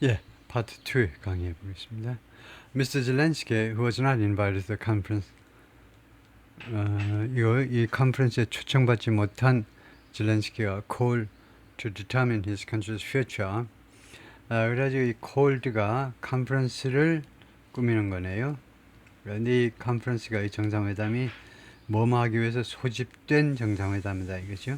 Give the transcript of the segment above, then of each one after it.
예, 파트 2 강의해 보겠습니다. Mr. Zelensky, who was not invited to the conference, 이 컨퍼런스에 초청받지 못한 젤렌스키가 call to determine his country's future. 그래가지고 이 called가 컨퍼런스를 꾸미는 거네요. 그런데 이 컨퍼런스가 이 정상회담이 뭐뭐 하기 위해서 소집된 정상회담이다 이거죠.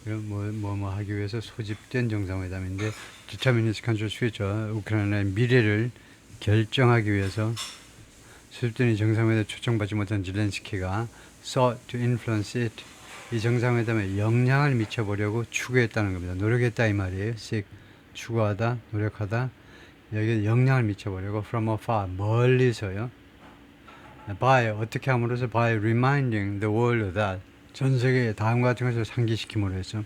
뭐 하기 위해서 소집된 정상회담인데 determine his country's future, 우크라이나의 미래를 결정하기 위해서 소집된 정상회담에 초청받지 못한 젤렌스키가 sought to influence it, 이 정상회담에 영향을 미쳐보려고 추구했다는 겁니다. 노력했다 이 말이에요. seek, 추구하다, 노력하다. 여기에 영향을 미쳐보려고 from afar, 멀리서요. by, 어떻게 함으로써 by reminding the world that, 전 세계에 다음과 같은 것을 상기시킴으로 해서,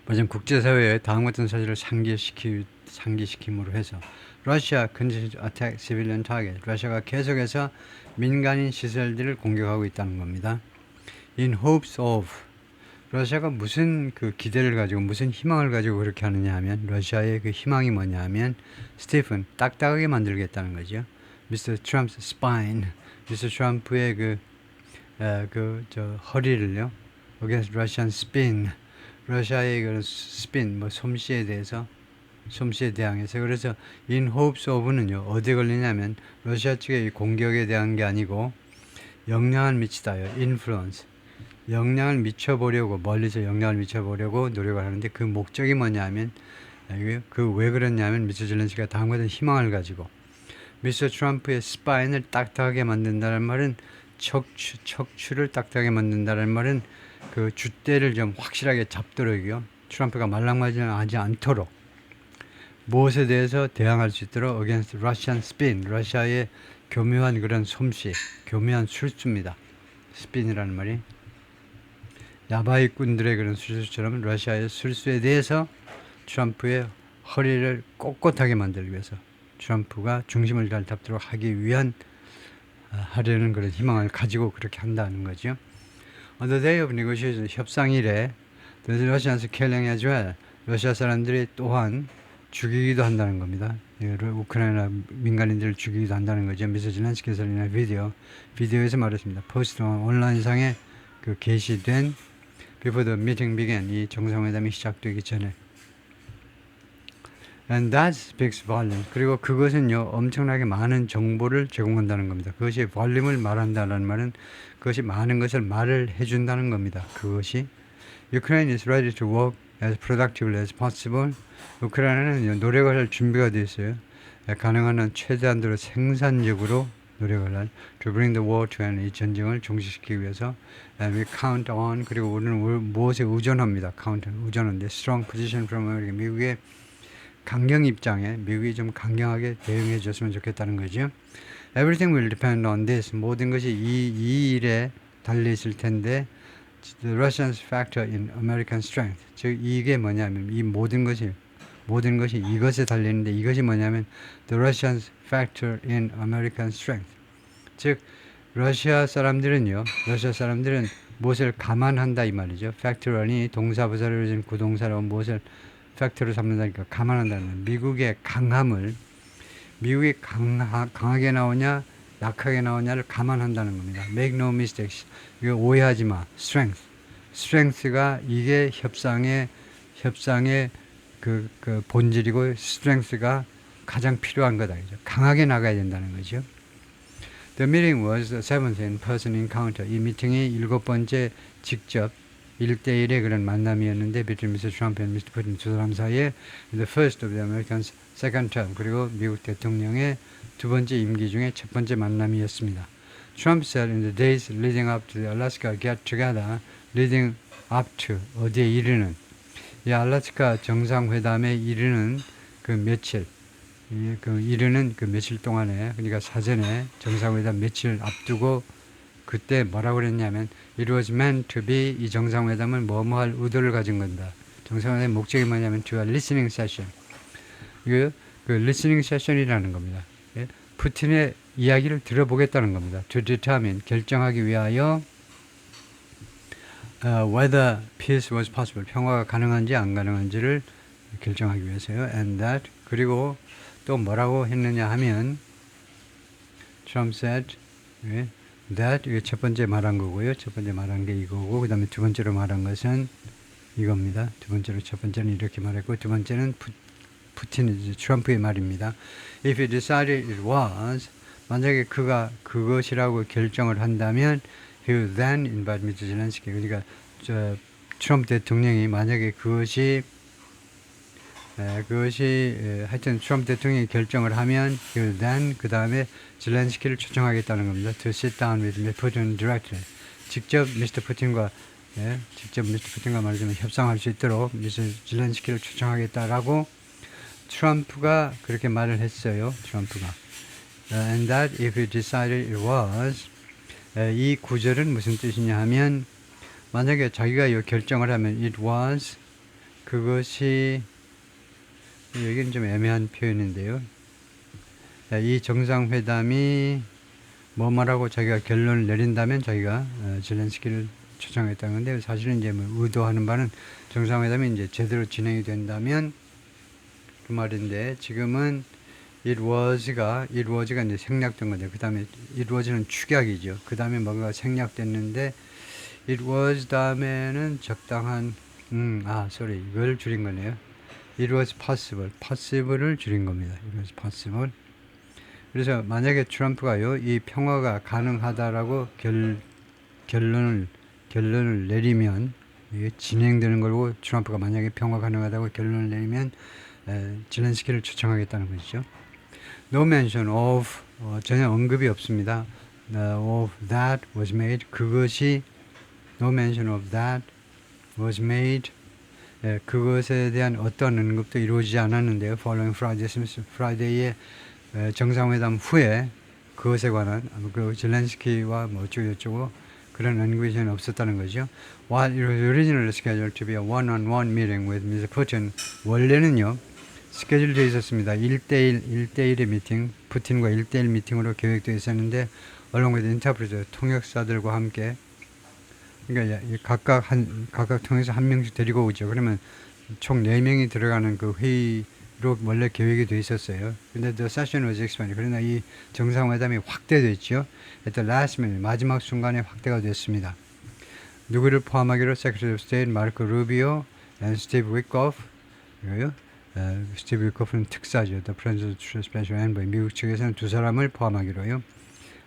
뭐냐면 국제사회에 다음 같은 사실을 상기시킴으로 해서 러시아 continues to attack civilian target, 러시아가 계속해서 민간인 시설들을 공격하고 있다는 겁니다. In hopes of, 러시아가 무슨 그 기대를 가지고 무슨 희망을 가지고 그렇게 하느냐 하면 러시아의 그 희망이 뭐냐 하면 스티픈, 딱딱하게 만들겠다는 거죠. Mr. Trump's spine, Mr. 트럼프의 허리를요. against Russian spin, 러시아의 그 스핀, 솜씨에 대해서, 솜씨에 대항해서. 그래서 in hopes of는요, 어디에 걸리냐면 러시아 측의 공격에 대한 게 아니고 영향을 미치다요. influence, 영향을 미쳐보려고, 멀리서 영향을 미쳐보려고 노력을 하는데 그 목적이 뭐냐면, 그 왜 그러냐면 미스터 젤렌스키가 다음과 같은 희망을 가지고 미스터 트럼프의 스파인을 딱딱하게 만든다는 말은 척추를 딱딱하게 만든다는 말은 그 줏대를 좀 확실하게 잡도록요. 트럼프가 말랑말랑하지 않도록 무엇에 대해서 대항할 수 있도록 against Russian spin, 러시아의 교묘한 그런 솜씨, 교묘한 술수입니다. 스핀이라는 말이 야바이꾼들의 그런 술수처럼 러시아의 술수에 대해서 트럼프의 허리를 꼿꼿하게 만들기 위해서 트럼프가 중심을 잘 잡도록 하기 위한 하려는 그런 희망을 가지고 그렇게 한다는 거죠. On the day of negotiation, 협상일에 the Russians killing as well, 러시아 사람들이 또한 죽이기도 한다는 겁니다. 우크라이나 민간인들을 죽이기도 한다는 거죠. 미스터 젤렌스키 설리나 비디오에서 말했습니다. 포스트 온라인상에 그 게시된 before the meeting began, 이 정상회담이 시작되기 전에. And that speaks volume. 그리고 그것은요, 엄청나게 많은 정보를 제공한다는 겁니다. 그것이 볼륨을 말한다는 말은 그것이 많은 것을 말을 해준다는 겁니다. 그것이 Ukraine is ready to work as productively as possible. 우크라이나는 노력을 할 준비가 되어 있어요. 가능한 한 최대한도로 생산적으로 노력을 할 to bring the war to an, 이 전쟁을 종식시키기 위해서. And we count on, 그리고 우리는 무엇에 의존합니다. count, 의존하는데 strong position from America, 미국의 강경 입장에 미국이 좀 강경하게 대응해 줬으면 좋겠다는 거죠. Everything will depend on this. 모든 것이 이 일에 달려 있을 텐데 the Russians factor in American strength. 즉 이게 뭐냐면 이 모든 것이 이것에 달리는데 이것이 뭐냐면 the Russians factor in American strength. 즉 러시아 사람들은 무엇을 감안한다 이 말이죠. factor이 동사부사를 진 구동사로 무엇을 팩트로 삼는다니까 감안한다는 미국의 강함을 미국이 강하게 나오냐 약하게 나오냐를 감안한다는 겁니다. Make no mistakes. 이거 오해하지 마. Strength가 이게 협상의 그 본질이고 strength가 가장 필요한 거다. 그죠? 강하게 나가야 된다는 거죠. The meeting was the seventh in-person encounter. 이 미팅이 7번째 직접 1대1의 그런 만남이었는데 between Mr. Trump and Mr. Putin, 두 사람 사이에 the first of the Americans' second term, 그리고 미국 대통령의 두 번째 임기 중에 첫 번째 만남이었습니다. Trump said in the days leading up to the Alaska get-together, leading up to, 어디에 이르는, 이 알래스카 정상회담에 이르는 그 며칠, 이르는 그 며칠 동안에, 그러니까 사전에 정상회담 며칠 앞두고 그때 뭐라고 그랬냐면 It was meant to be, 이 정상회담은 뭐뭐할 의도를 가진 건다. 정상회담의 목적이 뭐냐면 to a listening session. 그 listening session이라는 겁니다. 예? 푸틴의 이야기를 들어보겠다는 겁니다. To determine, 결정하기 위하여 whether peace was possible, 평화가 가능한지 안 가능한지를 결정하기 위해서요. And that 그리고 또 뭐라고 했느냐 하면 Trump said that 이게 첫 번째 말한 거고요. 첫 번째 말한 게 이거고 그 다음에 두 번째로 말한 것은 이겁니다. 두 번째로 첫 번째는 이렇게 말했고 두 번째는 푸틴 트럼프의 말입니다. If he decided it was 만약에 그가 그것이라고 결정을 한다면 he would then invite Mr. Zelensky. 그러니까 트럼프 대통령이 만약에 그것이 하여튼 트럼프 대통령이 결정을 하면 he would then 그 다음에 젤렌스키를 초청하겠다는 겁니다. To sit down with Mr. Putin directly. 직접 미스터 푸틴과 말하자면 협상할 수 있도록 미스터 젤렌스키를 초청하겠다라고 트럼프가 그렇게 말을 했어요. 트럼프가. And that if he decided it was 이 구절은 무슨 뜻이냐 하면 만약에 자기가 이 결정을 하면 it was 그것이 여기는 좀 애매한 표현인데요. 이 정상회담이 뭐라고 자기가 결론을 내린다면 자기가 젤렌스키를 초청했다는 건데 사실은 이제 뭐 의도하는 바는 정상회담이 이제 제대로 진행이 된다면 그 말인데 지금은 it was가 이제 생략된 건데 그 다음에 it was는 축약이죠. 그 다음에 뭔가 생략됐는데 it was 다음에는 적당한 이걸 줄인 거네요. It was possible을 줄인 겁니다. It was possible. 그래서 만약에 트럼프가요, 이 평화가 가능하다라고 결론을 내리면 이게 진행되는 걸고 트럼프가 만약에 평화 가능하다고 결론을 내리면 젤렌스키를 초청하겠다는 것이죠. No mention of 전혀 언급이 없습니다. Of that was made 그것이 no mention of that was made 그것에 대한 어떤 언급도 이루어지지 않았는데요. Following Friday의 정상회담 후에 그것에 관한 그 젤렌스키와 뭐 어쩌고저쩌고 그런 언급이 전혀 없었다는 거죠. While it was originally scheduled to be a one-on-one meeting with Mr. Putin 원래는요 스케줄 되어 있었습니다. 1대1의 미팅, 푸틴과 1대1 미팅으로 계획되어 있었는데 along with interpreter 통역사들과 함께 그러니까 각각 통해서 한 명씩 데리고 오죠. 그러면 총 4명이 들어가는 그 회의로 원래 계획이 돼 있었어요. 근데 the session was expanded. 그러나 이 정상회담이 확대됐죠. At the last minute, 마지막 순간에 확대가 됐습니다. 누구를 포함하기로 Secretary of State 마르코 루비오 and Steve Witkoff 이거요. 스티브 위코프는 특사죠. The President's Special Envoy. 미국 측에서는 두 사람을 포함하기로요.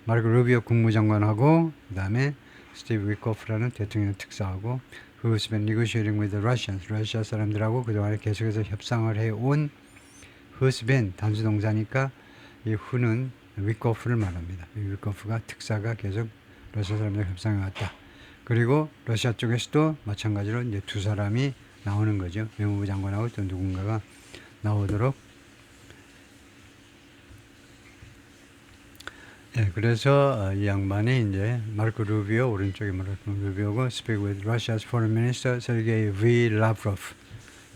마르코 루비오 국무장관하고 그 다음에 스티브 위코프라는 대통령 특사하고 who's been negotiating with the Russians. 러시아 사람들하고 그동안에 계속해서 협상을 해온 who's been 단수동사니까 이 who는 위코프를 말합니다. 이 위코프가 특사가 계속 러시아 사람들과 협상해 왔다. 그리고 러시아 쪽에서도 마찬가지로 이제 두 사람이 나오는 거죠. 외무부 장관하고 또 누군가가 나오도록. 그래서 이 양반이 이제 마르코 루비오 오른쪽에 마르코 루비오고 speak with Russia's Foreign Minister Sergei V. Lavrov.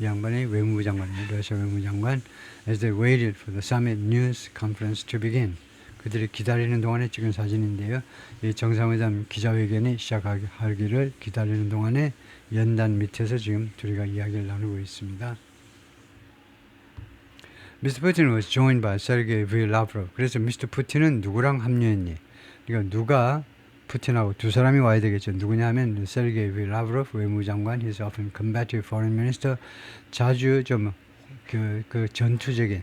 이 양반이 외무부 장관입니다. 러시아 외무부 장관. As they waited for the summit news conference to begin. 그들이 기다리는 동안에 찍은 사진인데요. 이 정상회담 기자회견이 시작하기를 기다리는 동안에 연단 밑에서 지금 둘이가 이야기를 나누고 있습니다. Mr. Putin was joined by Sergei V. Lavrov. 그래서 미스터 푸틴은 누구랑 합류했니? 그러니까 누가 푸틴하고 두 사람이 와야 되겠죠. 누구냐 하면 Sergei V. Lavrov 외무장관, he's often combative foreign minister. 자주 좀 그 전투적인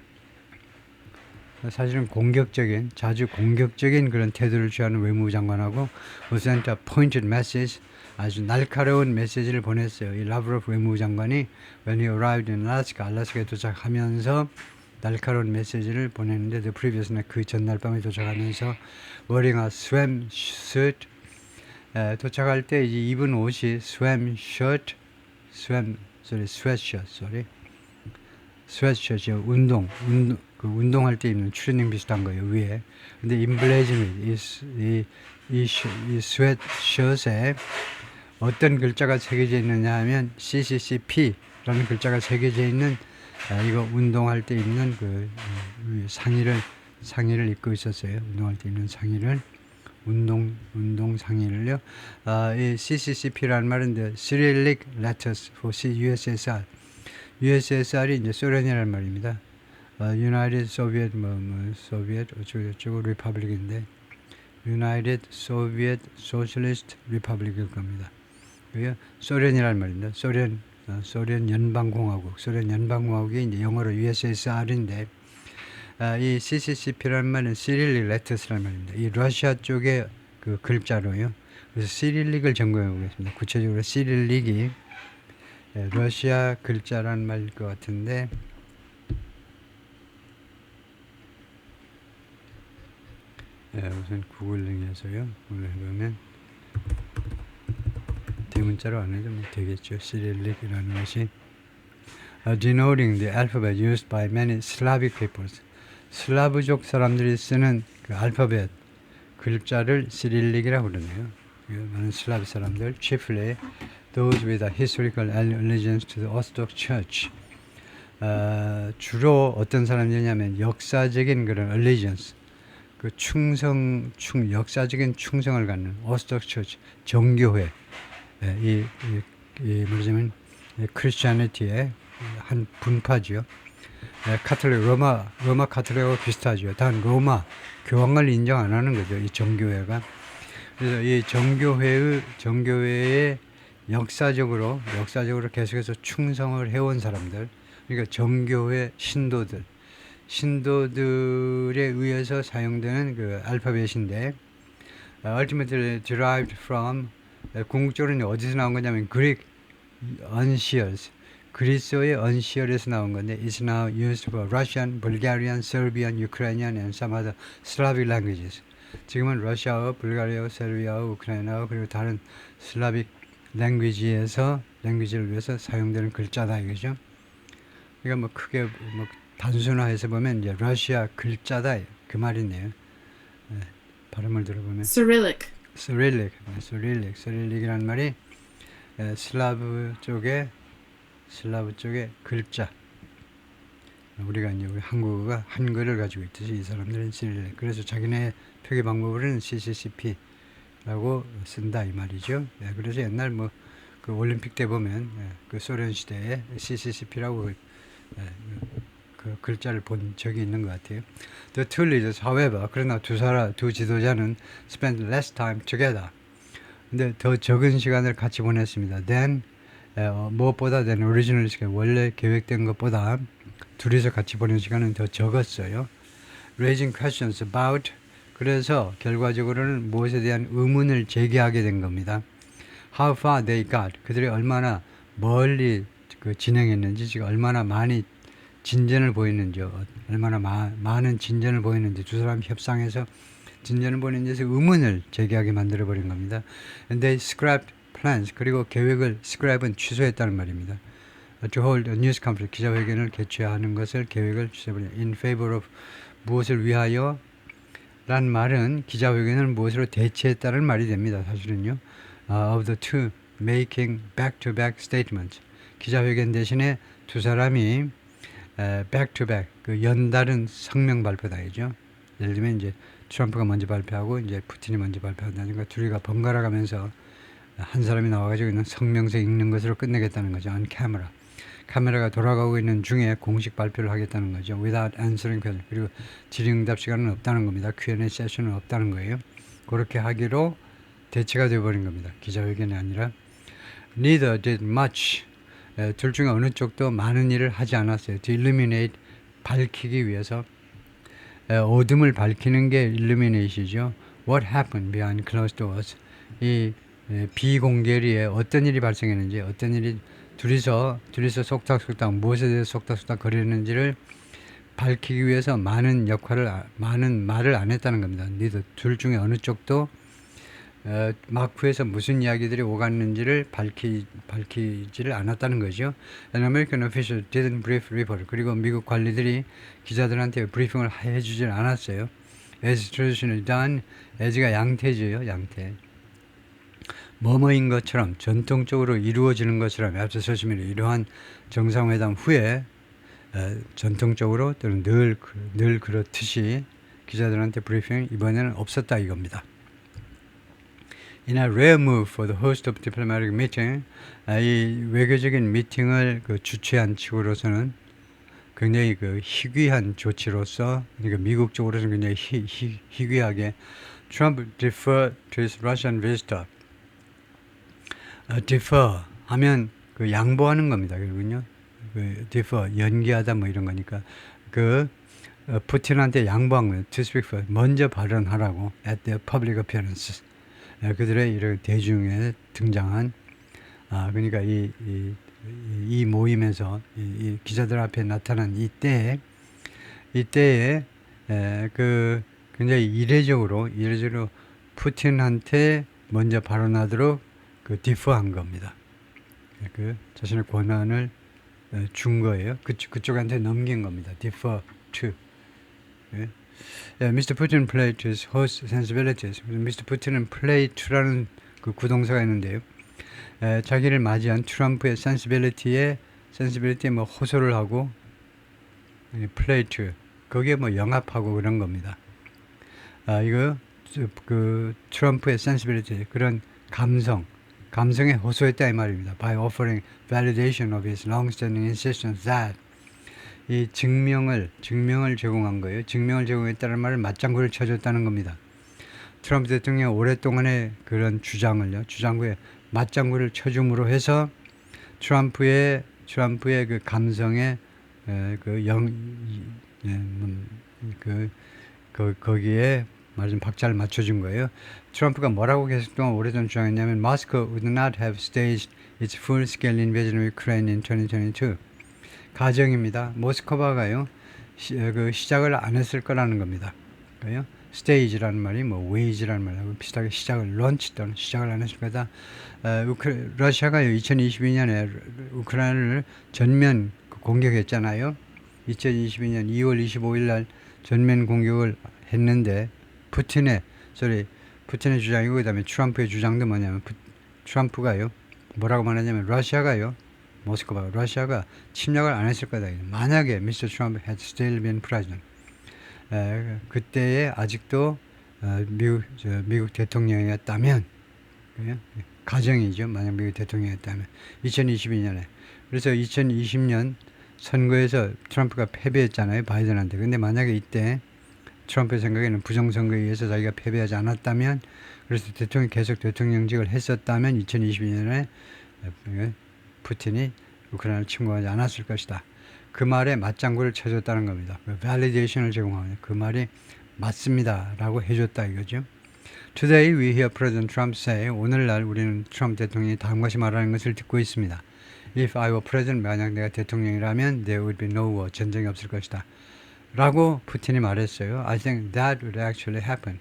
사실은 자주 공격적인 그런 태도를 취하는 외무장관하고 who sent a pointed message 아주 날카로운 메시지를 보냈어요. 이 라브로프 외무장관이 when he arrived in Alaska, 알래스카에 도착하면서 날카로운 메시지를 보냈는데 the previous night 그 전날 밤에 도착하면서 wearing a swimsuit 도착할 때 이제 입은 옷이 sweatshirt이요. 운동할 때 입는 추리닝 비슷한 거예요, 위에. 근데 emblazoned 이 스웨트셔츠에 어떤 글자가 새겨져 있느냐 하면 CCCP라는 글자가 새겨져 있는 이거 운동할 때 입는 그 상의를 입고 있었어요. 운동할 때 입는 상의를 운동 상의를요. 이 CCCP라는 말은 Cyrillic Letters for USSR. USSR이 이제 소련이란 말입니다. United Soviet Soviet 어쩌고 Republic인데 United Soviet Socialist Republic일 겁니다. 그게 소련이란 말입니다. 소련 연방공화국, 소련 연방공화국이 이제 영어로 USSR인데 이 CCCP라는 말은 시릴릭 레터스라는 말입니다. 이 러시아 쪽의 그 글자로요. 그래서 시릴릭을 점검해 보겠습니다. 구체적으로 시릴릭이 러시아 글자라는 말일 것 같은데 우선 구글링해서요. 오늘 해보면 대문자로 안 해도 되겠죠. 시릴릭이라는 것이 denoting the alphabet used by many Slavic peoples. 슬라브족 사람들이 쓰는 그 알파벳 글자를 시릴릭이라고 그러네요. 많은 슬라브 사람들, chiefly those with a historical allegiance to the Orthodox Church. 주로 어떤 사람들이냐면 역사적인 그런 allegiance, 그 역사적인 충성을 갖는 Orthodox Church, 정교회, 말하자면 크리스천리티의 한 분파지요. 카톨릭, 로마 카톨릭하고 비슷하죠. 단 로마 교황을 인정 안 하는 거죠. 이 정교회가. 그래서 이 정교회의 역사적으로 계속해서 충성을 해온 사람들, 그러니까 정교회 신도들에 의해서 사용되는 그 알파벳인데, ultimately derived from, 궁극적으로는 어디서 나온 거냐면 Greek uncials, 그리스어의 언시얼에서 나온 건데 is now used for Russian, Bulgarian, Serbian, Ukrainian and some other Slavic languages. 지금은 러시아어, 불가리아어, 세르비아어, 우크라이나어 그리고 다른 슬라빅 랭귀지를 위해서 사용되는 글자다 이거죠. 그러니까 뭐 크게 단순화해서 보면 이제 러시아 글자다 그 말이네요. 발음을 들어보면 Cyrillic이라는 말이 슬라브 쪽의 글자. 우리가 이제 우리 한국어가 한글을 가지고 있듯이 이 사람들은 시릴릭. 그래서 자기네 표기 방법으로는 CCCP라고 쓴다 이 말이죠. 그래서 옛날 그 올림픽 때 보면 그 소련 시대에 CCCP라고 그 글자를 본 적이 있는 것 같아요. The two leaders, however, 그러나 두 지도자는 spent less time together. 근데 더 적은 시간을 같이 보냈습니다. Then 무엇보다 originally 원래 계획된 것보다 둘이서 같이 보낸 시간은 더 적었어요. Raising questions about, 그래서 결과적으로는 무엇에 대한 의문을 제기하게 된 겁니다. How far they got, 그들이 얼마나 멀리 진행했는지, 지금 얼마나 많이 진전을 보였는지요. 얼마나 많은 진전을 보였는지, 두 사람 협상해서 진전을 보이는지에서 의문을 제기하게 만들어버린 겁니다. And they scrapped plans, 그리고 계획을 scrap은 취소했다는 말입니다. To hold a news conference, 기자회견을 개최하는 것을 계획을 취소해버린. In favor of, 무엇을 위하여? 란 말은 기자회견을 무엇으로 대체했다는 말이 됩니다. 사실은요. Of the two making back-to-back statements. 기자회견 대신에 두 사람이 back-to-back, 그 연달은 성명 발표다이죠. 예를 들면 이제 트럼프가 먼저 발표하고 이제 푸틴이 먼저 발표한다든가 둘이가 번갈아 가면서 한 사람이 나와가지고 있는 성명서 읽는 것으로 끝내겠다는 거죠. On camera. 카메라가 돌아가고 있는 중에 공식 발표를 하겠다는 거죠. Without answering questions. 그리고 질의응답 시간은 없다는 겁니다. Q&A 세션은 없다는 거예요. 그렇게 하기로 대체가 되어버린 겁니다. 기자회견이 아니라. Neither did much. 둘 중에 어느 쪽도 많은 일을 하지 않았어요. To illuminate, 밝히기 위해서. 어둠을 밝히는 게 illuminate이죠. What happened behind closed doors. 이 비공개리에 어떤 일이 발생했는지, 어떤 일이 둘이서 속닥속닥 무엇에 대해서 속닥속닥 거리는지를 밝히기 위해서 많은 말을 안 했다는 겁니다. 둘 중에 어느 쪽도 마쿠에서 무슨 이야기들이 오갔는지를 밝히지를 않았다는 거죠. An American official didn't brief reporter. 그리고 미국 관리들이 기자들한테 브리핑을 해주질 않았어요. As traditionally done, as가 양태죠, 양태. 뭐뭐인 것처럼 전통적으로 이루어지는 것처럼 앞서 설명을 이러한 정상회담 후에 전통적으로 또는 늘 그렇듯이 기자들한테 브리핑이 이번에는 없었다 이겁니다. In a rare move for the host of diplomatic meeting, 이 외교적인 미팅을 그 주최한 측으로서는 굉장히 그 희귀한 조치로서, 그러니까 미국 쪽으로서는 굉장히 희귀하게 Trump deferred to his Russian visitor. defer 하면 그 양보하는 겁니다. 그리고요, 그 defer 연기하다 뭐 이런 거니까 그 푸틴한테 양보한 거예요. To speak for 먼저 발언하라고 at their public appearances. 그들의 이런 대중에 등장한 그러니까 이 모임에서 이 기자들 앞에 나타난 이때에 그 굉장히 이례적으로 푸틴한테 먼저 발언하도록 그 디퍼한 겁니다. 그 자신의 권한을 준 거예요. 그쪽한테 넘긴 겁니다. defer to. Mr. Putin played to his host sensibilities. Mr. Putin은 play to라는 그 구동사가 있는데요. 자기를 맞이한 트럼프의 sensibility에 뭐 호소를 하고 play to 거기에 뭐 영합하고 그런 겁니다. 이거 그 트럼프의 sensibility 그런 감성에 호소했다 이 말입니다. By offering validation of his long-standing insistence that 이 증명을 제공한 거예요. 증명을 제공했다는 말은 맞장구를 쳐줬다는 겁니다. 트럼프 대통령 오랫동안의 그런 주장구에 맞장구를 쳐줌으로 해서 트럼프의 그 감성에 거기에 말좀 박자를 맞춰준 거예요. 트럼프가 뭐라고 계속 동안 오래전 주장했냐면 Moscow would not have staged its full-scale invasion of Ukraine in 2022. 가정입니다. 모스크바가요 시작을 안 했을 거라는 겁니다. 그래요? stage라는 말이 뭐 wage라는 말하고 비슷하게 launch 또는 시작을 안 했을 거다. 러시아가요 2022년에 우크라이나를 전면 공격했잖아요. 2022년 2월 25일 날 전면 공격을 했는데 푸틴의 주장이고 그다음에 트럼프의 주장도 뭐냐면 트럼프가요 뭐라고 말하냐면 러시아가 침략을 안 했을 거다. 만약에 Mr. Trump had still been president, 그때에 아직도 미국 대통령이었다면, 가정이죠. 만약 미국 대통령이었다면 2022년에. 그래서 2020년 선거에서 트럼프가 패배했잖아요. 바이든한테. 근데 만약에 이때 트럼프의 생각에는 부정선거에 의해서 자기가 패배하지 않았다면, 그래서 계속 대통령직을 했었다면 2022년에 푸틴이 우크라이나를 침공하지 않았을 것이다. 그 말에 맞장구를 쳐줬다는 겁니다. validation을 제공하는 그 말이 맞습니다 라고 해줬다 이거죠. Today we hear President Trump say, 오늘날 우리는 트럼프 대통령이 다음같이 말하는 것을 듣고 있습니다. If I were president, 만약 내가 대통령이라면 there would be no war, 전쟁이 없을 것이다 라고 푸틴이 말했어요. I think that would actually happen.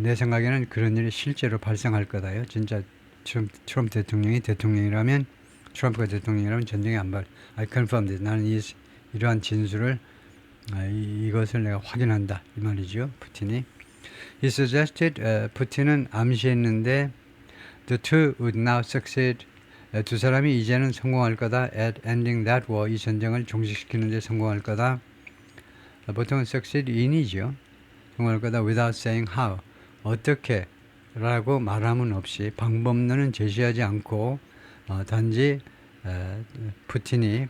내 생각에는 그런 일이 실제로 발생할 거다요. 진짜 트럼프 대통령이 대통령이라면, 트럼프가 대통령이라면 전쟁이 안 발. I confirm this. 나는 이러한 진술을 이것을 내가 확인한다 이 말이죠. 푸틴이. He suggested. 푸틴은 암시했는데 the two would now succeed. 두 사람이 이제는 성공할 거다. At ending that war. 이 전쟁을 종식시키는 데 성공할 거다. 보통은 succeed in이죠. 성공할 거다. Without saying how. 어떻게 라고 말함은 없이 방법론은 제시하지 않고 단지 푸틴이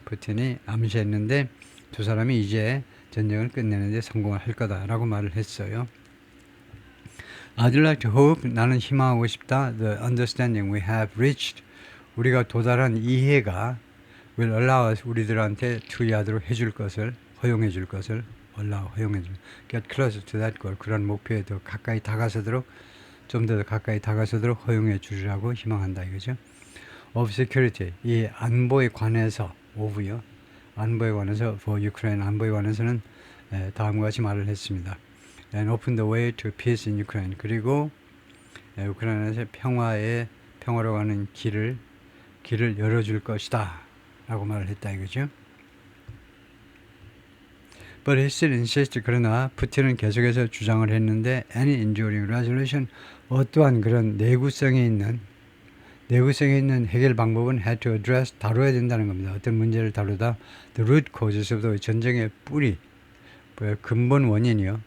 암시했는데 두 사람이 이제 전쟁을 끝내는데 성공을 할 거다라고 말을 했어요. I'd like to hope, 나는 희망하고 싶다. The understanding we have reached, 우리가 도달한 이해가 will allow us, 우리들한테 투의하도록 해줄 것을, 허용해 줄 것을, 허용해 줄, get closer to that goal, 그런 목표에 더 가까이 다가서도록, 좀 더 가까이 다가서도록 허용해 주리라고 희망한다 이거죠. Of security, 이 안보에 관해서, of요. 안보에 관해서, for Ukraine 안보에 관해서는 다음과 같이 말을 했습니다. And open the way to peace in Ukraine. 그리고 우크라이나에서 평화로 가는 길을 열어줄 것이다 라고 말을 했다 이거죠. But he still insists. 그러나 푸틴은 계속해서 주장을 했는데 any enduring resolution, 어떠한 그런 내구성이 있는 해결 방법은 had to address, 다뤄야 된다는 겁니다. 어떤 문제를 다루다 the root causes of the, 전쟁의 뿌리, 근본 원인이요.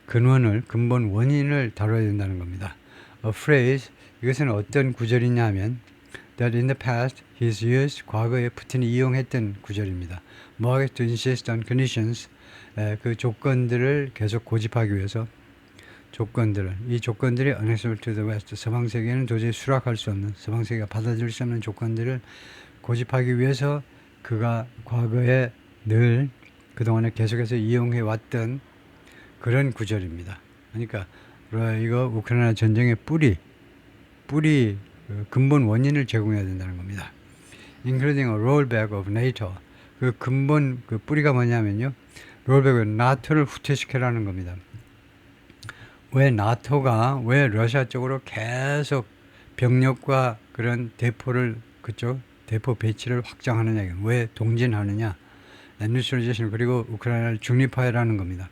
근본 원인을 다뤄야 된다는 겁니다. a phrase, 이것은 어떤 구절이냐면 that in the past he's used, 과거에 푸틴이 이용했던 구절입니다. 뭐 하겠어? To insist on conditions, 그 조건들을 계속 고집하기 위해서 이 조건들이 unacceptable to the West, 서방 세계는 도저히 수락할 수 없는, 서방 세계가 받아들일 수 없는 조건들을 고집하기 위해서 그가 과거에 늘 그동안에 계속해서 이용해 왔던 그런 구절입니다. 그러니까 이거 우크라이나 전쟁의 뿌리 근본 원인을 제공해야 된다는 겁니다. Including a rollback of NATO. 그 근본 그 뿌리가 뭐냐면요. rollback, 나토를 후퇴시켜라는 겁니다. 왜 나토가 왜 러시아 쪽으로 계속 병력과 그런 대포를 그쪽 대포 배치를 확장하느냐, 왜 동진하느냐, 뉴트럴리제이션, 그리고 우크라이나를 중립화해라는 겁니다.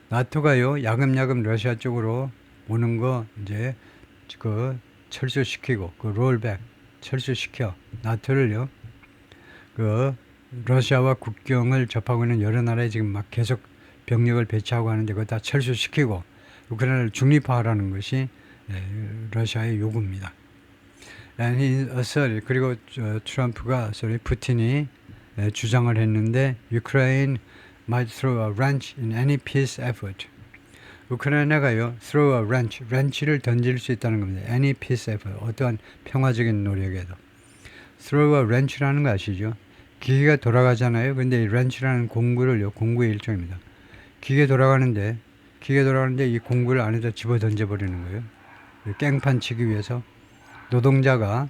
나토가요 야금야금 러시아 쪽으로 오는 거 이제 그 철수시키고 그 롤백 철수시켜 나토를요 그 러시아와 국경을 접하고 있는 여러 나라에 지금 막 계속 병력을 배치하고 하는데 그거 다 철수시키고 우크라이나를 중립화하라는 것이 러시아의 요구입니다. And he asserted, 그리고 트럼프가 푸틴이 주장을 했는데 Ukraine might throw a wrench in any peace effort. 우크라이나가요 throw a wrench, 렌치를 던질 수 있다는 겁니다. Any peace effort, 어떠한 평화적인 노력에도. throw a wrench라는 거 아시죠? 기계가 돌아가잖아요. 근데 이 렌치라는 공구를요, 공구의 일종입니다. 기계 돌아가는데 이 공구를 안에다 집어 던져버리는 거예요. 깽판 치기 위해서 노동자가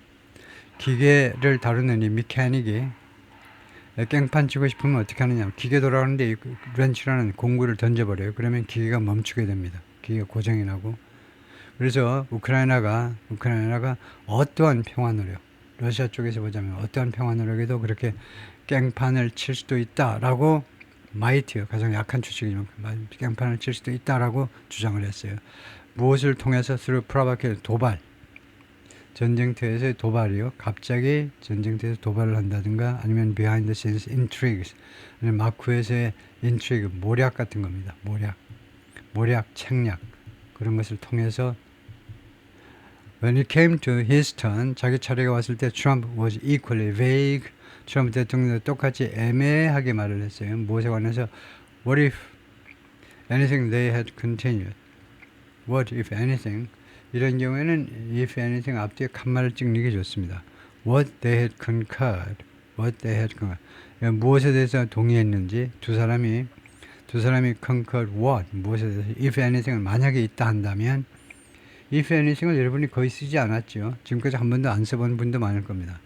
기계를 다루는 이 메카닉이 깽판 치고 싶으면 어떻게 하느냐, 기계 돌아가는데 이 렌치라는 공구를 던져버려요. 그러면 기계가 멈추게 됩니다. 기계가 고장이 나고. 그래서 우크라이나가 어떠한 평화 노력, 러시아 쪽에서 보자면 어떠한 평화 노력에도 그렇게 깽판을 칠 수도 있다라고, 마이트요, 가장 약한 추측이지만 깽판을 칠 수도 있다라고 주장을 했어요. 무엇을 통해서? through provocation, 도발. 전쟁터에서의 도발이요. 갑자기 전쟁터에서 도발을 한다든가, 아니면 behind the scenes intrigues, 아니면 마쿠에서의 intrigue, 모략 같은 겁니다. 모략, 책략, 그런 것을 통해서. When it came to his turn, 자기 차례가 왔을 때 Trump was equally vague. 트럼프 대통령도 똑같이 애매하게 말을 했어요. 무엇에 관해서? What if anything they had continued? What if anything? 이런 경우에는 if anything 앞뒤에 칸말을 찍는 게 좋습니다. What they had concurred. 무엇에 대해서 동의했는지, 두 사람이 concurred what, 무엇에 대해서. if anything을 만약에 있다 한다면, if anything을 여러분이 거의 쓰지 않았죠. 지금까지 한 번도 안 써본 분도 많을 겁니다.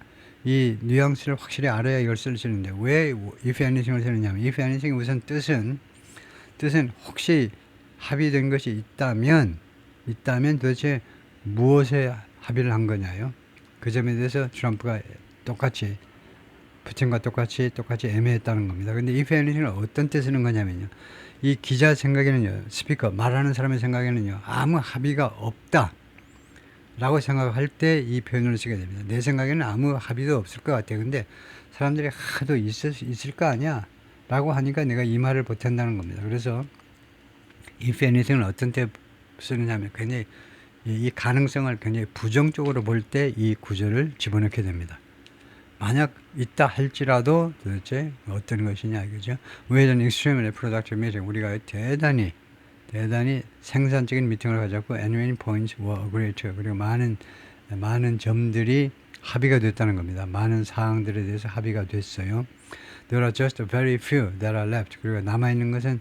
이 뉘앙스를 확실히 알아야 이걸 쓸 수 있는데, 왜 if anything을 쓰느냐면, if anything 우선 뜻은 혹시 합의된 것이 있다면 도대체 무엇에 합의를 한 거냐요. 그 점에 대해서 트럼프가 똑같이 푸틴과 똑같이 애매했다는 겁니다. 근데 if anything을 어떤 때 쓰는 거냐면요, 이 기자 생각에는요, 스피커 말하는 사람의 생각에는요, 아무 합의가 없다 라고 생각할 때 이 표현을 쓰게 됩니다. 내 생각에는 아무 합의도 없을 것 같아. 근데 사람들이 하도 있을 거 아니야 라고 하니까 내가 이 말을 못한다는 겁니다. 그래서 if anything을 어떤 때 쓰느냐면, 굉장히 이 가능성을 굉장히 부정적으로 볼 때 이 구절을 집어넣게 됩니다. 만약 있다 할지라도 도대체 어떤 것이냐 이거죠. We had an extremely productive meeting. 우리가 대단히 생산적인 미팅을 가졌고, and many points were agreed to. 그리고 많은 점들이 합의가 됐다는 겁니다. 많은 사항들에 대해서 합의가 됐어요. There are just very few that are left. 그리고 남아있는 것은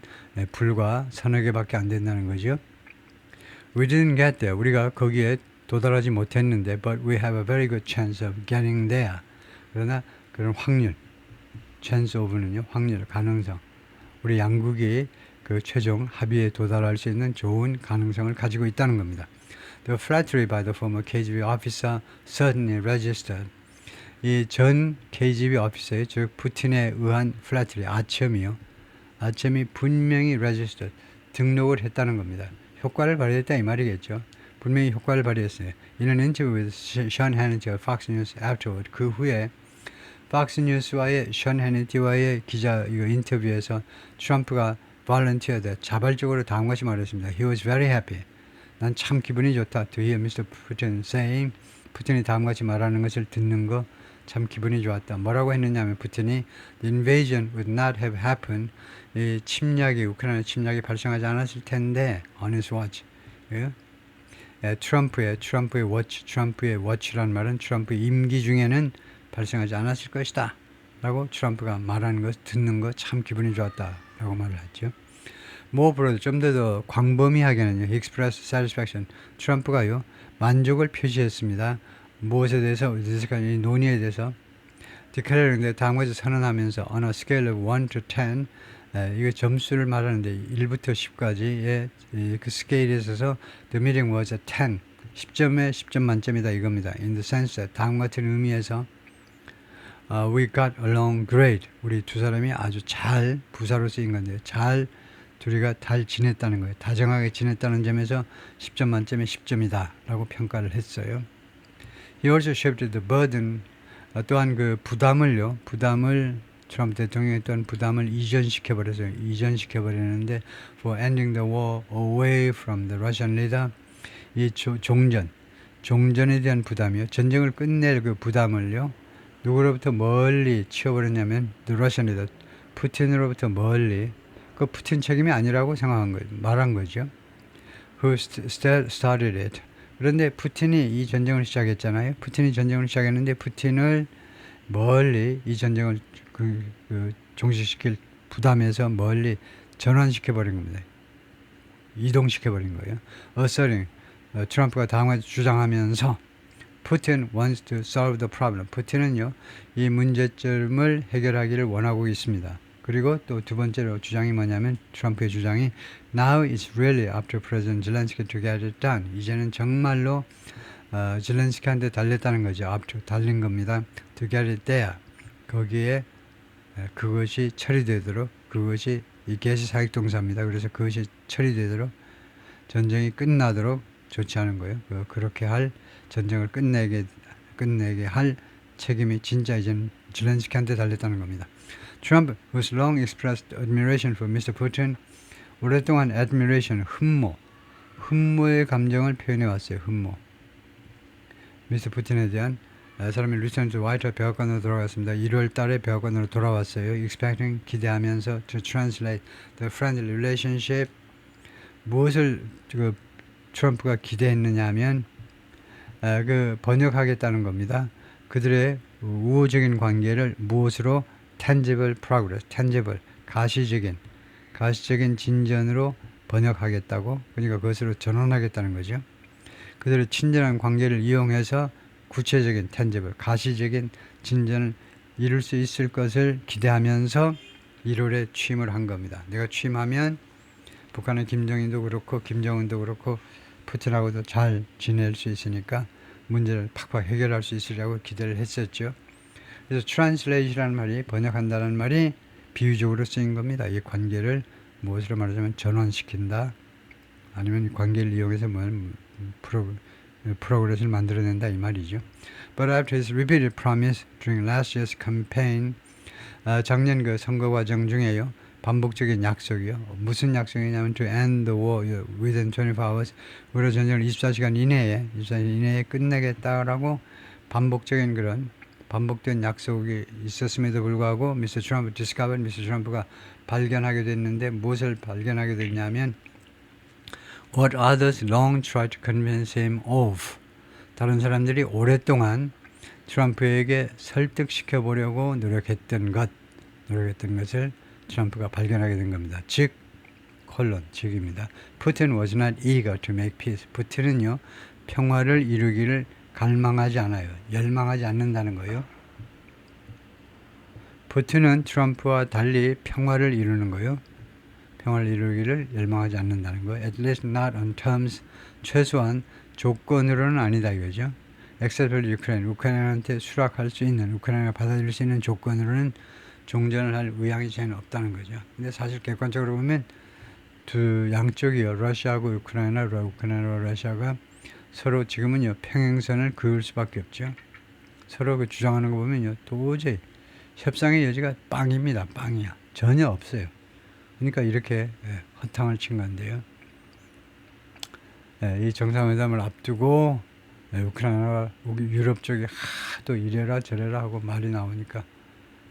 불과 서너 개밖에 안 된다는 거죠. We didn't get there. 우리가 거기에 도달하지 못했는데, but we have a very good chance of getting there. 그러나 그런 확률, chance of는요, 확률, 가능성. 우리 양국이 그 최종 합의에 도달할 수 있는 좋은 가능성을 가지고 있다는 겁니다. The flattery by the former KGB officer certainly registered. 이 전 KGB 오피서의, 즉 푸틴에 의한 flattery, 아첨이 분명히 registered, 등록을 했다는 겁니다. 효과를 발휘했다 이 말이겠죠. 분명히 효과를 발휘했어요. In an interview with Sean Hannity of Fox News afterward, 그 후에 Fox News와의 션 해니티와의 기자 인터뷰에서 트럼프가 volunteered, 자발적으로 다음같이 말했습니다. He was very happy. 난 참 기분이 좋다. To hear Mr. Putin saying, 푸틴이 다음같이 말하는 것을 듣는 거 참 기분이 좋았다. 뭐라고 했느냐면 푸틴이 The invasion would not have happened. 이 침략이 우크라이나 침략이 발생하지 않았을 텐데 on his watch. 예? 트럼프의 워치란 말은 트럼프의 임기 중에는 발생하지 않았을 것이다. 라고 트럼프가 말하는 것, 듣는 거 참 기분이 좋았다. 라고 말을 했죠. 무엇보다도 좀 더 광범위하게는요, he expressed satisfaction. 트럼프가요, 만족을 표시했습니다. 무엇에 대해서, 이 논의에 대해서. declaring, 다음까지 선언하면서 on a scale of 1 to 10, 이거 점수를 말하는데 1부터 10까지의 그 스케일에 있어서 the meeting was a 10. 10점에 10점 만점이다 이겁니다. In the sense that 다음 같은 의미에서 we got along great. 우리 두 사람이 아주 잘 부사로 쓰인 건데요. 둘이가 잘 지냈다는 거예요. 다정하게 지냈다는 점에서 10점 만점에 10점이다 라고 평가를 했어요. He also shifted the burden, 또한 그 부담을 트럼프 대통령이 또한 부담을 이전시켜버리는데 for ending the war away from the Russian leader, 이 종전에 대한 부담이요. 전쟁을 끝낼 그 부담을요. 누구로부터 멀리 치워버렸냐면 the Russian leader, 푸틴으로부터 멀리. 그 푸틴 책임이 아니라고 말한 거죠. Who started it. 그런데 푸틴이 이 전쟁을 시작했잖아요. 푸틴이 전쟁을 시작했는데 푸틴을 멀리 이 전쟁을 종식시킬 부담에서 멀리 전환시켜버린 겁니다. 이동시켜버린 거예요. asserting, 트럼프가 다음과 주장하면서 Putin wants to solve the problem. 푸틴은요, 이 문제점을 해결하기를 원하고 있습니다. 그리고 또 두 번째로 주장이 뭐냐면 트럼프의 주장이 Now it's really up to President Zelensky to get it done. 이제는 정말로 zelensky한테 달렸다는 거죠. up to 달린 겁니다. To get it there. 거기에 그것이 처리되도록 그것이 이 get이 사역동사입니다. 그래서 그것이 처리되도록 전쟁이 끝나도록 조치하는 거예요. 그렇게 할 전쟁을 끝내게 할 책임이 진짜 이제는 zelensky한테 달렸다는 겁니다. Trump, who's long expressed admiration for Mr. Putin, 오랫동안 admiration, 흠모의 감정을 표현해 왔어요. 흠모. 미스터 푸틴에 대한 사람이 return to White House 백악관으로 돌아갔습니다. 1월 달에 백악관으로 돌아왔어요. expecting, 기대하면서 to translate the friendly relationship. 무엇을 트럼프가 기대했느냐 하면 번역하겠다는 겁니다. 그들의 우호적인 관계를 무엇으로 tangible progress, tangible, 가시적인 진전으로 번역하겠다고, 그러니까 그것으로 전환하겠다는 거죠. 그들의 친절한 관계를 이용해서 구체적인 tangible, 가시적인 진전을 이룰 수 있을 것을 기대하면서 1월에 취임을 한 겁니다. 내가 취임하면 북한의 김정은도 그렇고 푸틴하고도 잘 지낼 수 있으니까 문제를 팍팍 해결할 수 있으려고 기대를 했었죠. 그래서 translate이라는 말이 번역한다는 말이 비유적으로 쓰인 겁니다. 이 관계를 무엇으로 말하자면 전환시킨다. 아니면 이 관계를 이용해서 프로그레스를 만들어낸다 이 말이죠. But after his repeated promise during last year's campaign, 작년 그 선거 과정 중에요. 반복적인 약속이요. 무슨 약속이냐면 to end the war within 24 hours. 우리가 전쟁을 24시간 이내에 끝내겠다라고 반복된 약속이 있었음에도 불구하고 미스터 트럼프가 발견하게 됐는데 무엇을 발견하게 됐냐면 what others long tried to convince him of. 다른 사람들이 오랫동안 트럼프에게 설득시켜 보려고 노력했던 것을 트럼프가 발견하게 된 겁니다. 즉입니다. Putin was not eager to make peace. 푸틴은요, 평화를 이루기를 갈망하지 않아요. 열망하지 않는다는 거예요. 푸틴은 트럼프와 달리 평화를 이루는 거예요. 평화를 이루기를 열망하지 않는다는 거예요. At least not on terms, 최소한 조건으로는 아니다 이거죠. Except for Ukraine, 우크라이나한테 수락할 수 있는, 우크라이나가 받아들일 수 있는 조건으로는 종전을 할 의향이 전혀 없다는 거죠. 근데 사실 객관적으로 보면 두 양쪽이요, 러시아하고 우크라이나와 러시아가 서로 지금은요 평행선을 그을 수밖에 없죠. 서로 그 주장하는 거 보면요 도저히 협상의 여지가 빵입니다. 빵이야. 전혀 없어요. 그러니까 이렇게 허탕을 친 건데요. 이 정상회담을 앞두고 우크라이나가 유럽 쪽에 하도 이래라 저래라 하고 말이 나오니까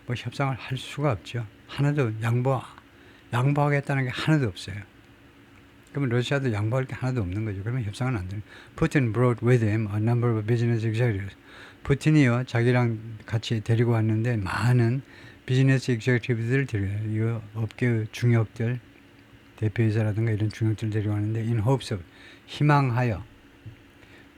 뭐 협상을 할 수가 없죠. 하나도 양보하겠다는 게 하나도 없어요. 그러면 러시아도 양보할 게 하나도 없는 거죠. 그러면 협상은 안 되는. Putin brought with him a number of business executives. 푸틴이요 자기랑 같이 데리고 왔는데 많은 비즈니스 executive들을 데려와요. 이거 업계 중역들 대표이사라든가 이런 중역들 데리고 왔는데 in hopes of 희망하여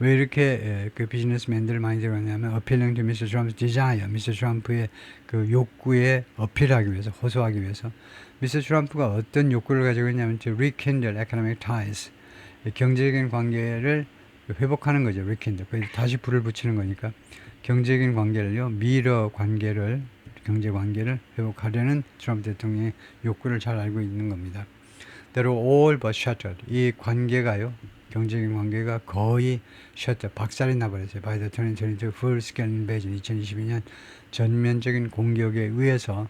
왜 이렇게 그 비즈니스맨들을 많이 데려왔냐면 appealing to Mr. Trump's desire, Mr. 트럼프의 그 욕구에 어필하기 위해서 호소하기 위해서 미스터 트럼프가 어떤 욕구를 가지고 있냐면 to rekindle economic ties 경제적인 관계를 회복하는 거죠. rekindle 다시 불을 붙이는 거니까 경제적인 관계를요 미러 관계를 경제 관계를 회복하려는 트럼프 대통령의 욕구를 잘 알고 있는 겁니다. They were all but shattered. 이 관계가요 경제적인 관계가 거의 박살이 나버렸어요. By the 2022 full-scale invasion 2022년 전면적인 공격에 의해서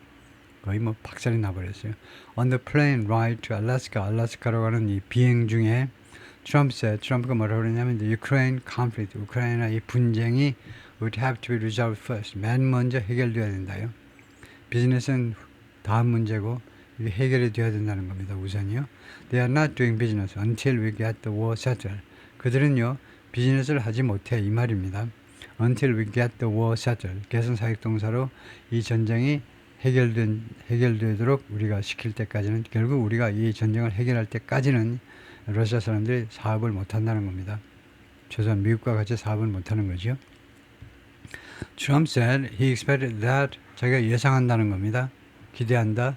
거의 뭐 박살이 나버렸어요. On the plane ride to Alaska, 알래스카로 가는 이 비행 중에 트럼프가 뭐라고 그러냐면 the Ukraine conflict, 우크라이나 이 분쟁이 would have to be resolved first. 맨 먼저 해결돼야 된다요. 비즈니스는 다음 문제고 이게 해결이 돼야 된다는 겁니다. 우선이요. They are not doing business until we get the war settled. 그들은요 비즈니스를 하지 못해 이 말입니다. Until we get the war settled. 계승사역 동사로 이 전쟁이 해결되도록 우리가 시킬 때까지는 결국 우리가 이 전쟁을 해결할 때까지는 러시아 사람들이 사업을 못한다는 겁니다. 최소한 미국과 같이 사업을 못하는 거죠. Trump said he expected that 자기가 예상한다는 겁니다. 기대한다.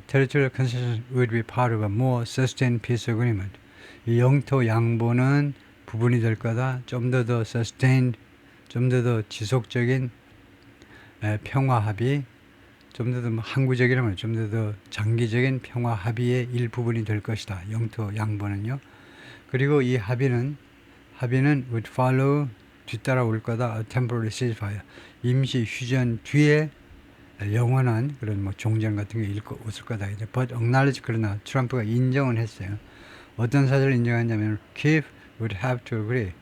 Territorial concession would be part of a more sustained peace agreement. 이 영토 양보는 부분이 될 거다. 좀 더 sustained, 좀 더 지속적인 평화 합의, 좀 더 항구적이라면 좀 더 장기적인 평화 합의의 일부분이 될 것이다. 영토 양보는요. 그리고 이 합의는 would follow 뒤따라올 거다. A temporary ceasefire. 임시 휴전 뒤에 영원한 그런 뭐 종전 같은 게 있을 거다. But acknowledge 그러나 트럼프가 인정은 했어요. 어떤 사실을 인정했냐면 Kiev would have to agree.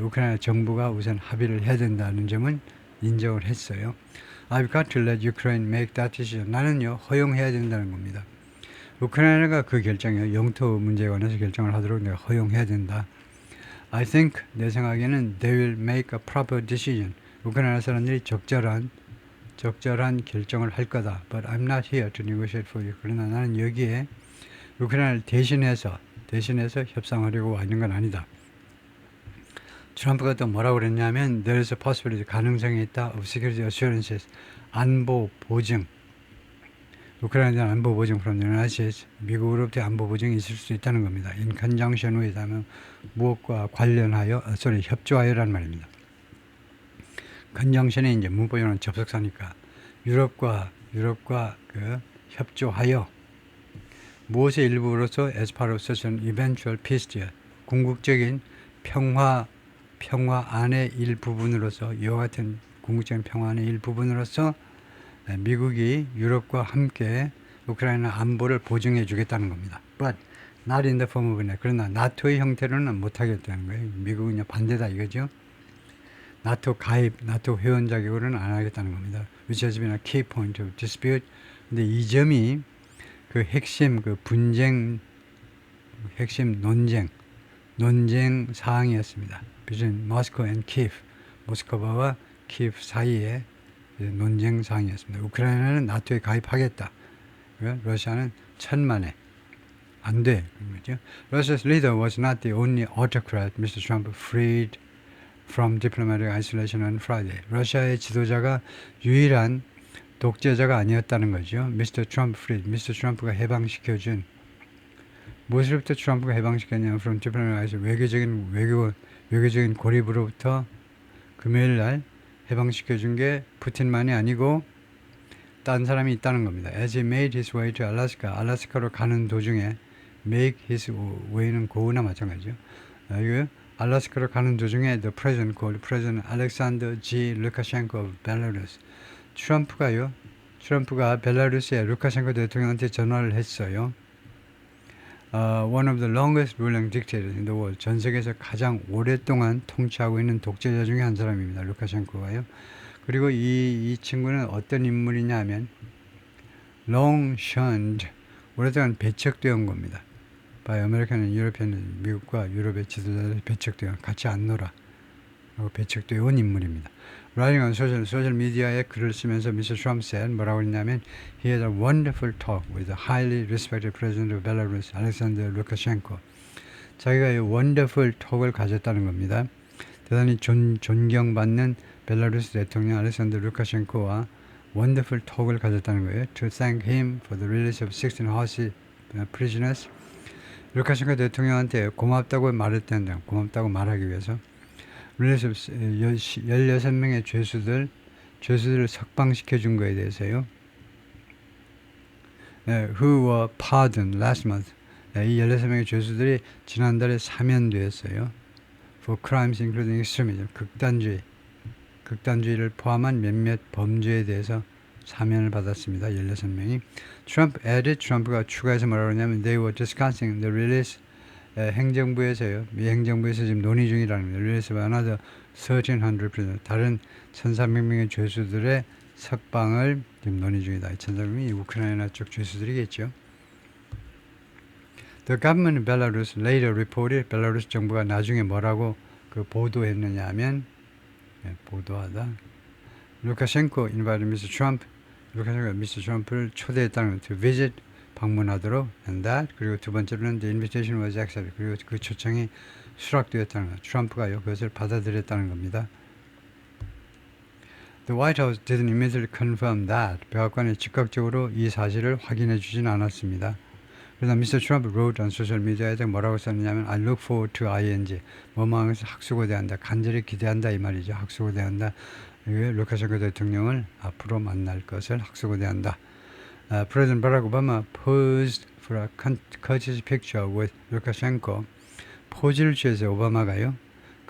우크라이나 정부가 우선 합의를 해야 된다는 점은 인정을 했어요. I've got to let Ukraine make that decision. 나는요 허용해야 된다는 겁니다. 우크라이나가 그 결정이요 영토 문제에 관해서 결정을 하도록 내가 허용해야 된다. I think 내 생각에는 they will make a proper decision. 우크라이나 사람들이 적절한 결정을 할 거다. But I'm not here to negotiate for you. 그러나 나는 여기에 우크라이나를 대신해서 협상하려고 와 있는 건 아니다. 트럼프가 또 뭐라고 그랬냐면 there is a possibility 가능성이 있다 of security assurances 안보 보증 우크라이나에 대한 안보 보증 from the United States 미국으로부터 안보 보증이 있을 수 있다는 겁니다. In conjunction with 하면 무엇과 관련하여 협조하여라는 말입니다. conjunction에 이제 문법용어는 접속사니까 유럽과 그 협조하여 무엇의 일부로서 as part of such an eventual peace deal 궁극적인 평화 안의 일부분으로서 이와 같은 궁극적인 평화의 일부분으로서 미국이 유럽과 함께 우크라이나 안보를 보증해 주겠다는 겁니다. But not in the form of NATO. 그러나 나토의 형태로는 못하겠다는 거예요. 미국은 반대다 이거죠. 나토 가입, 나토 회원 자격으로는 안 하겠다는 겁니다. Which has been a key point of dispute. 근데 이 점이 그 핵심 핵심 논쟁 사항이었습니다. between Moscow and Kiev, 모스크바와 키예프 사이에 논쟁 사항이었습니다. 우크라이나는 나토에 가입하겠다. 러시아는 천만에 안 돼. 그렇죠? Russia's leader was not the only autocrat Mr. Trump freed from diplomatic isolation on Friday. 러시아의 지도자가 유일한 독재자가 아니었다는 거죠. Mr. Trump freed. Mr. 트럼프가 해방시켜준 무엇으로부터 트럼프가 해방시켰냐면 from diplomatic isolation 외교적인 고립으로부터 금요일 날 해방시켜준 게 푸틴만이 아니고 딴 사람이 있다는 겁니다. As he made his way to Alaska, 알래스카로 가는 도중에 make his way는 고우나 마찬가지죠. 알래스카로 가는 도중에 the president called President Alexander G. Lukashenko of Belarus. 트럼프가 벨라루스의 루카셴코 대통령한테 전화를 했어요. one of the longest ruling dictators in the world. 전 세계에서 가장 오랫동안 통치하고 있는 독재자 중에 한 사람입니다. 루카셴코가요. 그리고 이 친구는 어떤 인물이냐 하면 long shunned, 오랫동안 배척되어 온 겁니다. by American and European, 미국과 유럽의 지도자들이 배척되어 같이 안 놀아 하고 배척되어 온 인물입니다. Writing on 소셜 미디어에 글을 쓰면서 Mr. Trump said 뭐라고 했냐면 he had a wonderful talk with the highly respected president of Belarus, Alexander Lukashenko. 자기가 이 wonderful talk을 가졌다는 겁니다. 대단히 존경받는 벨라루스 대통령 알렉산더 루카셴코와 wonderful talk을 가졌다는 거예요. To thank him for the release of 16 Hostage prisoners. 루카셴코 대통령한테 고맙다고 말했다는 고맙다고 말하기 위해서 release of 16명의 죄수들을 석방시켜 준 거에 대해서요. Who were pardoned last month. 이 16명의 죄수들이 지난달에 사면되었어요. For crimes including extremism, 극단주의를 포함한 몇몇 범죄에 대해서 사면을 받았습니다. 16명이. 트럼프가 추가해서 뭐라고 하냐면 they were discussing the release, 행정부에서요. 미 행정부에서 지금 논의 중이라는 겁니다. release of another 1,300 prisoners, 다른 1,300명의 죄수들의 석방을 지금 논의 중이다. 1,300명이 우크라이나 쪽 죄수들이겠죠. The government of Belarus later reported, 벨라루스 정부가 나중에 뭐라고 보도했느냐 하면, 보도하다. 루카셴코 invited Mr. Trump, 루카셴코가 Mr. Trump를 초대했다는 것, to visit, 방문하도록, and that, 그리고 두 번째로는 the invitation was accepted, 그리고 그 초청이 수락되었다는 것, 트럼프가요, 그것을 받아들였다는 겁니다. The White House didn't immediately confirm that, 백악관이 즉각적으로 이 사실을 확인해 주진 않았습니다. 그래서 Mr. Trump wrote on social media에 뭐라고 썼느냐면 I look forward to ing, 뭐뭐한 것을 학수고대한다, 간절히 기대한다 이 말이죠. 학수고대한다. 루카셴코 대통령을 앞으로 만날 것을 학수고대한다. President Barack Obama posed for a courtesy picture with Lukashenko. 포즈를 취해서 오바마가요.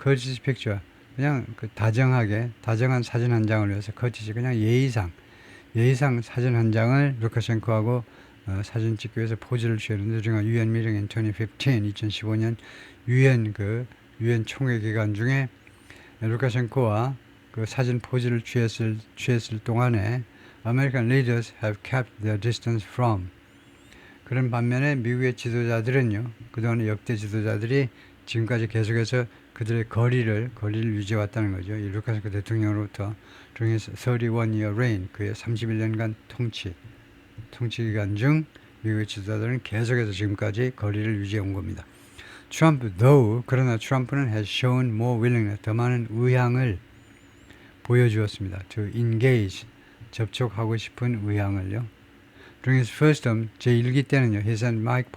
courtesy picture, 그냥 다정한 사진 한 장을 위해서 courtesy, 그냥 예의상 사진 한 장을 루카셴코하고 사진 찍기 위해서 포즈를 취했는데 중간 UN meeting in 2015년 유엔 총회 기간 중에 루카셴코와 그 사진 포즈를 취했을 동안에 American leaders have kept their distance from. 그런 반면에 미국의 지도자들은요, 그동안의 역대 지도자들이 지금까지 계속해서 그들의 거리를 유지해 왔다는 거죠. 이 루카셴코 대통령으로부터 during his 31-year reign, 그의 31년간 통치 기간 중 미국의 지도자들은 계속해서 지금까지 거리를 유지해 온 겁니다. 그러나 트럼프는 has shown more willingness, 더 많은 의향을 보여주었습니다. To engage, 접촉하고 싶은 의향을요. During his first term, 제1기 때는요, he sent Mike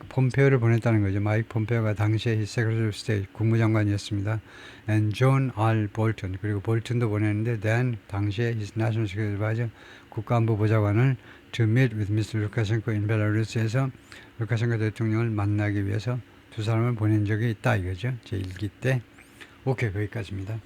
폼페오를 보냈다는 거죠. 마이크 폼페오가 당시에 his Secretary of State, 국무장관이었습니다. And John R. Bolton, 그리고 볼튼도 보냈는데 then 당시에 his National Security Advisor, 국가안보 보좌관을 to meet with Mr. Lukashenko in Belarus에서 루카셴코 대통령을 만나기 위해서 두 사람을 보낸 적이 있다 이거죠. 제1기 때. 오케이, 거기까지입니다.